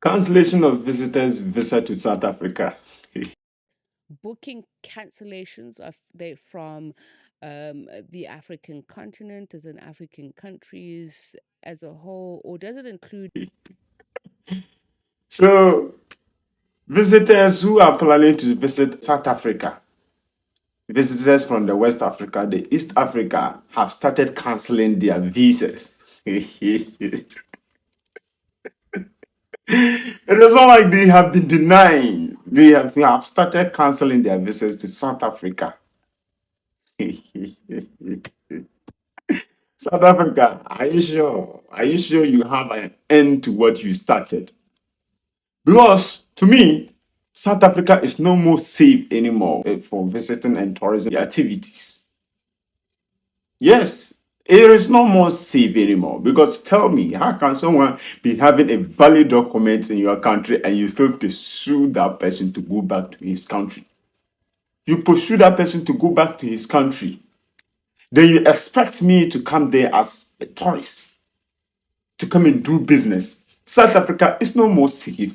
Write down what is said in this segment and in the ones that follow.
Cancellation of visitors' visa to South Africa. Booking cancellations of they from the African continent, as in African countries as a whole, or does it include? So, visitors who are planning to visit South Africa, visitors from the West Africa, the East Africa, have started canceling their visas. It is not like they have been denying. They have started canceling their visas to South Africa. South Africa, are you sure? Are you sure you have an end to what you started? Because to me, South Africa is no more safe anymore for visiting and tourism activities. Yes, it is no more safe anymore. Because tell me, how can someone be having a valid document in your country and you still pursue that person to go back to his country? You pursue that person to go back to his country. Then you expect me to come there as a tourist to come and do business. South Africa is no more safe.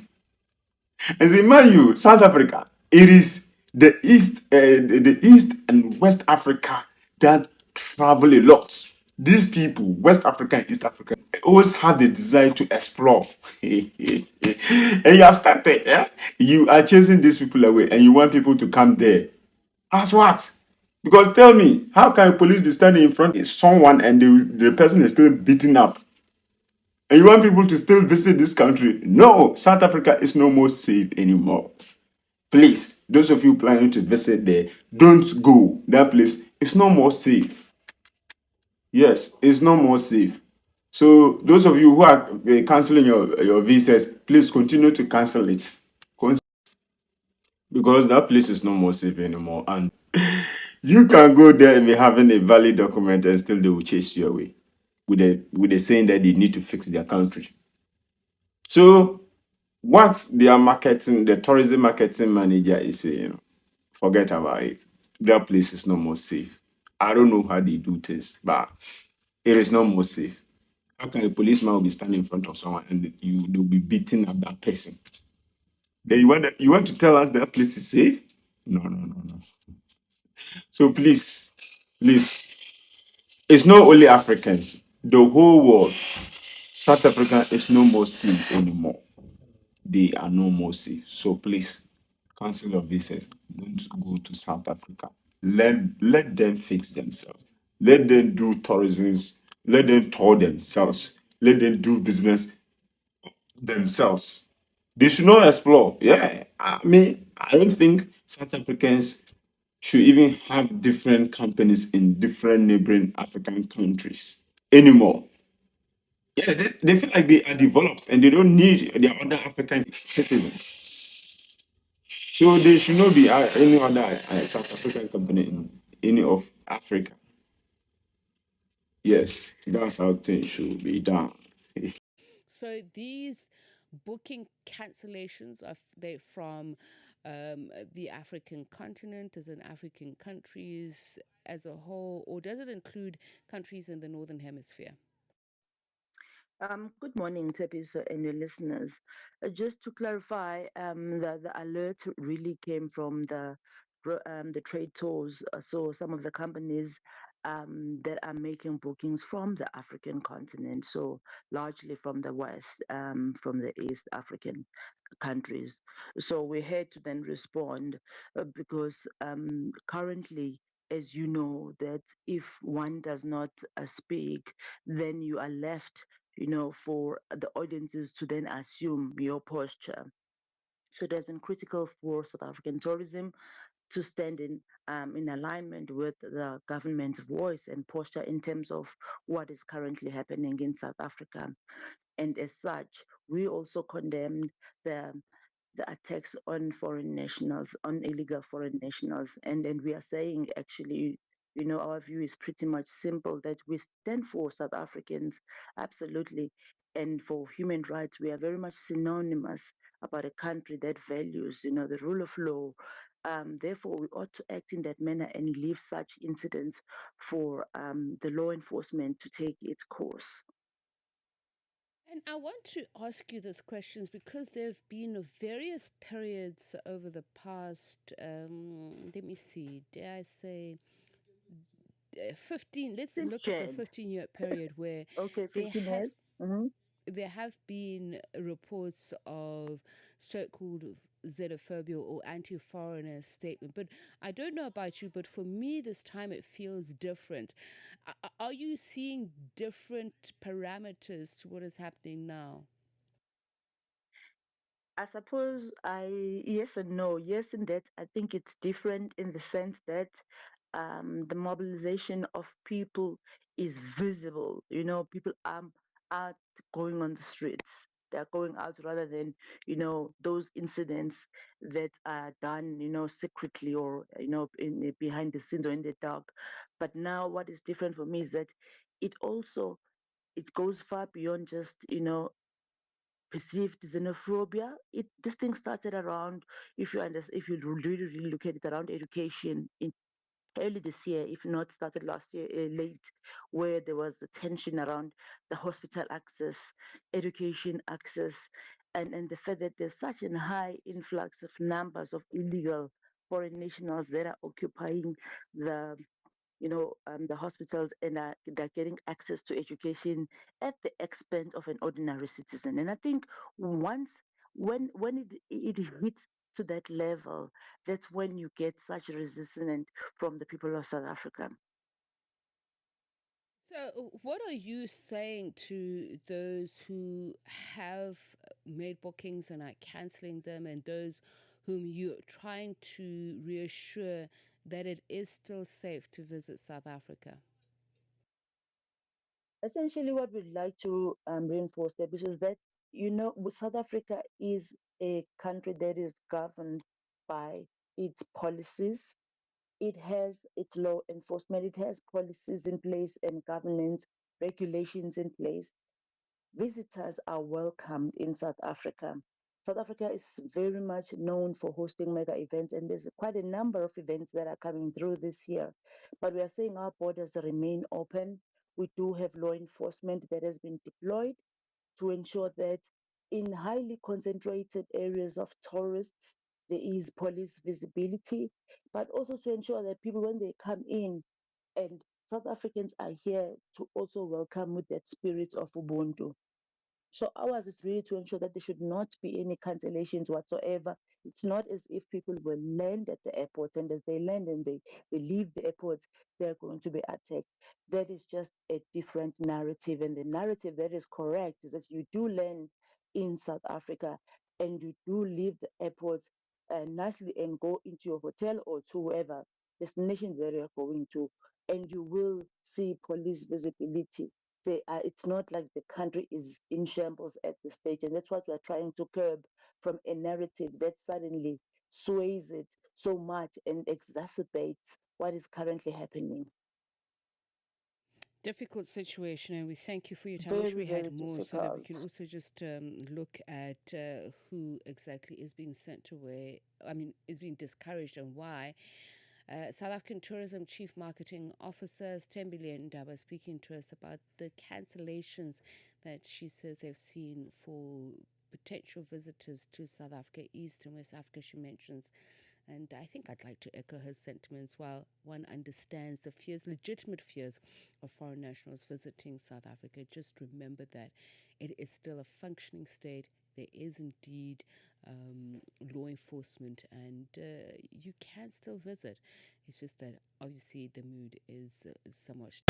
As a man, you South Africa, it is the East and West Africa that travel a lot. These people, West Africa and East Africa, always have the desire to explore. And you have started, you are chasing these people away, and you want people to come there. As what? Because tell me, how can police be standing in front of someone and the person is still beaten up? And you want people to still visit this country? No, South Africa is no more safe anymore. Please, those of you planning to visit there, don't go. That place is no more safe. Yes, it's no more safe. So those of you who are canceling your visas, please continue to cancel it. Because that place is no more safe anymore. And you can go there and be having a valid document and still they will chase you away with the saying that they need to fix their country. So what their marketing, the tourism marketing manager is saying, forget about it. That place is no more safe. I don't know how they do this, but it is no more safe. How can a policeman will be standing in front of someone and they'll be beating up that person? Then you want to tell us that place is safe? No, no, no, no. So please, it's not only Africans, the whole world. South Africa is no more safe anymore. They are no more safe. So please, cancel your visas. Don't go to South Africa. Let them fix themselves. Let them do tourism. Let them tour themselves. Let them do business themselves. They should not explore. Yeah, I mean, I don't think South Africans should even have different companies in different neighboring African countries anymore. Yeah, they feel like they are developed and they don't need their other African citizens. So there should not be any other South African company in any of Africa. Yes, that's how things should be done. So these booking cancellations of they from the African continent, as in African countries as a whole, or does it include countries in the Northern Hemisphere? Good morning, Tepiso and your listeners. Just to clarify, the alert really came from the trade tours. So some of the companies that are making bookings from the African continent, so largely from the West, from the East African countries. So we had to then respond because currently, as you know, that if one does not speak, then you are left, for the audiences to then assume your posture. So it has been critical for South African tourism to stand in alignment with the government's voice and posture in terms of what is currently happening in South Africa. And as such, we also condemned the the attacks on foreign nationals, on illegal foreign nationals. And then we are saying, actually, our view is pretty much simple that we stand for South Africans, absolutely. And for human rights, we are very much synonymous about a country that values, the rule of law. Therefore, we ought to act in that manner and leave such incidents for the law enforcement to take its course. And I want to ask you these questions because there have been various periods over the past, let me see, dare I say, 15, let's Since look at the Jan. 15-year period where Okay, there 15 have years. Mm-hmm. there have been reports of so-called xenophobia or anti-foreigner statement. But I don't know about you, but for me this time it feels different. Are you seeing different parameters to what is happening now? I suppose yes and no. Yes, in that I think it's different in the sense that the mobilization of people is visible. People are going on the streets. They're going out rather than those incidents that are done secretly or in behind the scenes or in the dark. But now what is different for me is that it also it goes far beyond just perceived xenophobia. This thing started around, if you really really look at it, around education in early this year, if not started last year, late, where there was the tension around the hospital access, education access, and the fact that there's such a high influx of numbers of illegal foreign nationals that are occupying the the hospitals, and they're getting access to education at the expense of an ordinary citizen. And I think once when it hits to that level, that's when you get such resistance from the people of South Africa. So, what are you saying to those who have made bookings and are canceling them, and those whom you're trying to reassure that it is still safe to visit South Africa? Essentially, what we'd like to reinforce there, which is that South Africa is a country that is governed by its policies. It has its law enforcement, it has policies in place and governance regulations in place. Visitors are welcomed in South Africa. South Africa is very much known for hosting mega events, and there's quite a number of events that are coming through this year. But we are saying our borders remain open. We do have law enforcement that has been deployed to ensure that in highly concentrated areas of tourists, there is police visibility, but also to ensure that people, when they come in, and South Africans are here to also welcome with that spirit of Ubuntu. So ours is really to ensure that there should not be any cancellations whatsoever. It's not as if people will land at the airport, and as they land and they leave the airport, they're going to be attacked. That is just a different narrative. And the narrative that is correct is that you do land in South Africa and you do leave the airport nicely and go into your hotel or to whoever destination that you're going to, and you will see police visibility. It's not like the country is in shambles at this stage, and that's what we're trying to curb from a narrative that suddenly sways it so much and exacerbates what is currently happening. Difficult situation, and we thank you for your time. I wish Very, we had very more so that we difficult. can also just look at who exactly is being sent away. I mean, is being discouraged and why. South African Tourism Chief Marketing Officer Stembile Ndaba speaking to us about the cancellations that she says they've seen for potential visitors to South Africa, East and West Africa, she mentions. And I think I'd like to echo her sentiments. While one understands the fears, legitimate fears of foreign nationals visiting South Africa, just remember that it is still a functioning state. There is indeed law enforcement, and you can still visit. It's just that obviously the mood is somewhat.